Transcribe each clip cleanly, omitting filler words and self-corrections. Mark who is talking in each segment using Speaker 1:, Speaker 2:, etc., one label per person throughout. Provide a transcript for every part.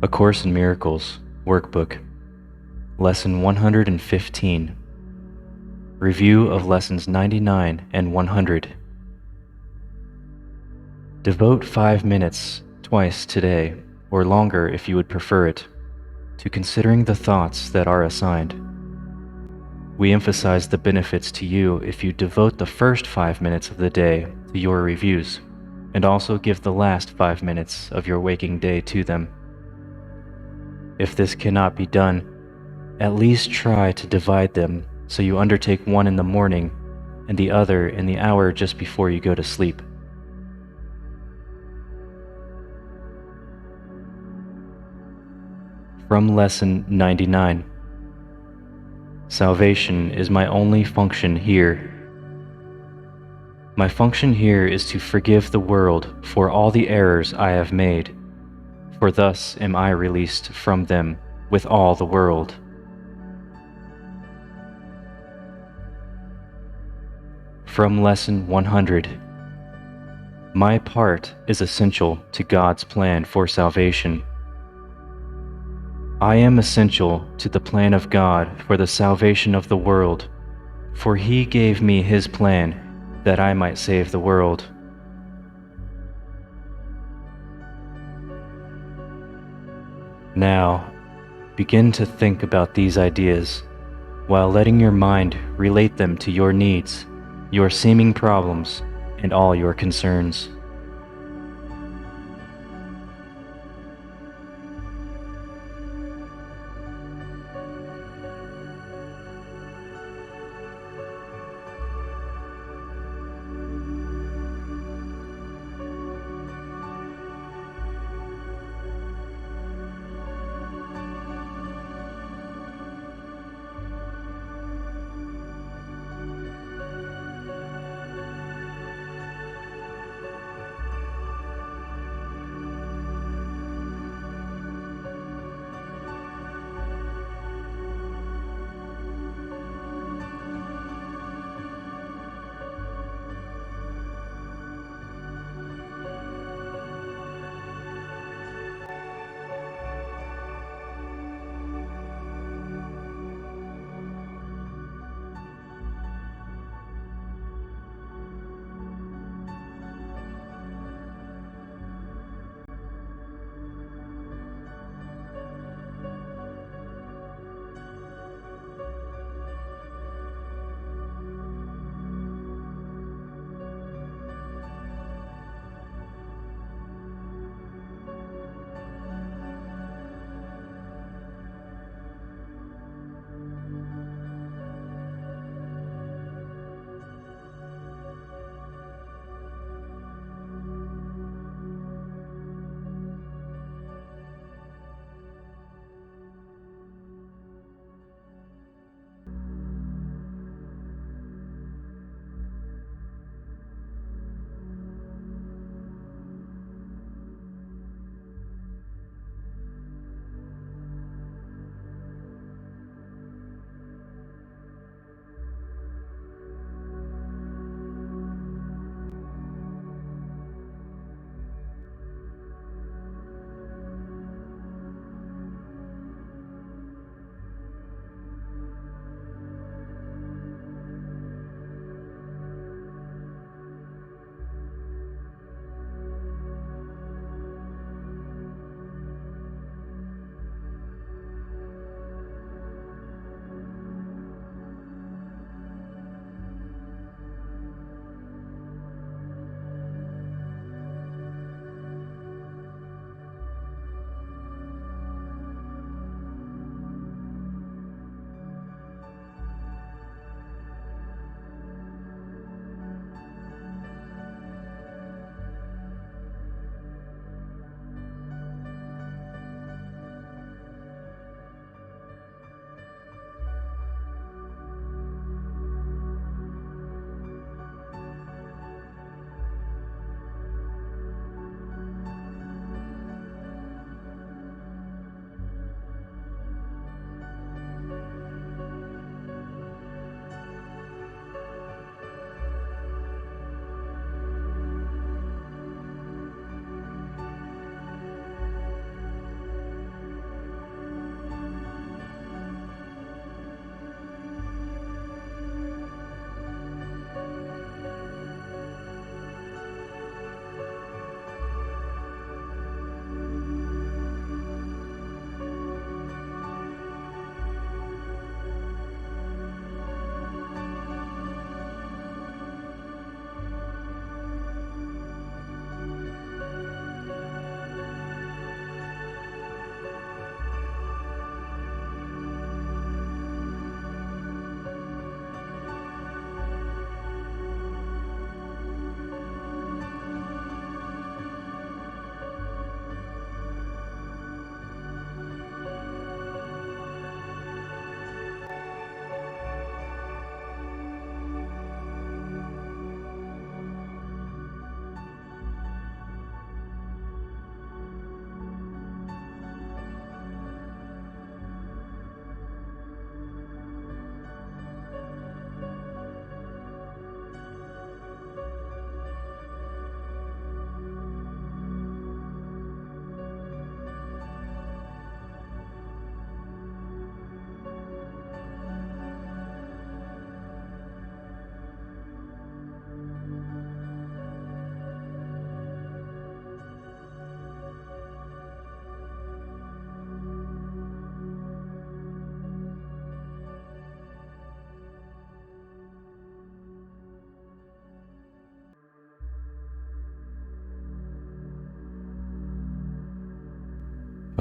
Speaker 1: A Course in Miracles, Workbook, Lesson 115. Review of Lessons 99 and 100. Devote 5 minutes twice today, or longer if you would prefer it, to considering the thoughts that are assigned. We emphasize the benefits to you if you devote the first 5 minutes of the day to your reviews, and also give the last 5 minutes of your waking day to them. If this cannot be done, at least try to divide them so you undertake one in the morning and the other in the hour just before you go to sleep. From Lesson 99. Salvation is my only function here. My function here is to forgive the world for all the errors I have made, for thus am I released from them with all the world. From Lesson 100. My part is essential to God's plan for salvation. I am essential to the plan of God for the salvation of the world, for He gave me His plan that I might save the world. Now, begin to think about these ideas, while letting your mind relate them to your needs, your seeming problems, and all your concerns.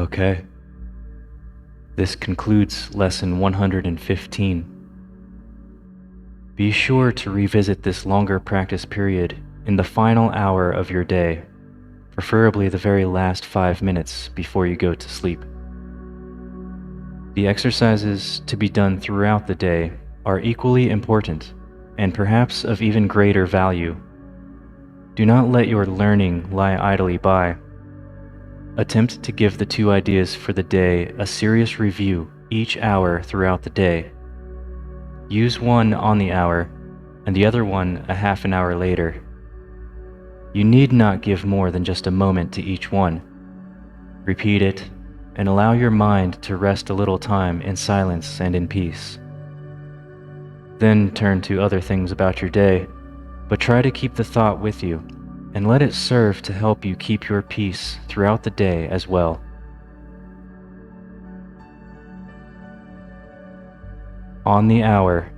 Speaker 1: Okay. This concludes Lesson 115. Be sure to revisit this longer practice period in the final hour of your day, preferably the very last 5 minutes before you go to sleep. The exercises to be done throughout the day are equally important and perhaps of even greater value. Do not let your learning lie idly by. Attempt to give the 2 ideas for the day a serious review each hour throughout the day. Use one on the hour and the other one a half an hour later. You need not give more than just a moment to each one. Repeat it and allow your mind to rest a little time in silence and in peace. Then turn to other things about your day, but try to keep the thought with you and let it serve to help you keep your peace throughout the day as well. On the hour.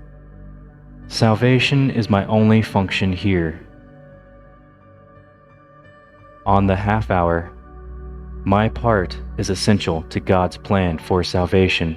Speaker 1: Salvation is my only function here. On the half hour. My part is essential to God's plan for salvation.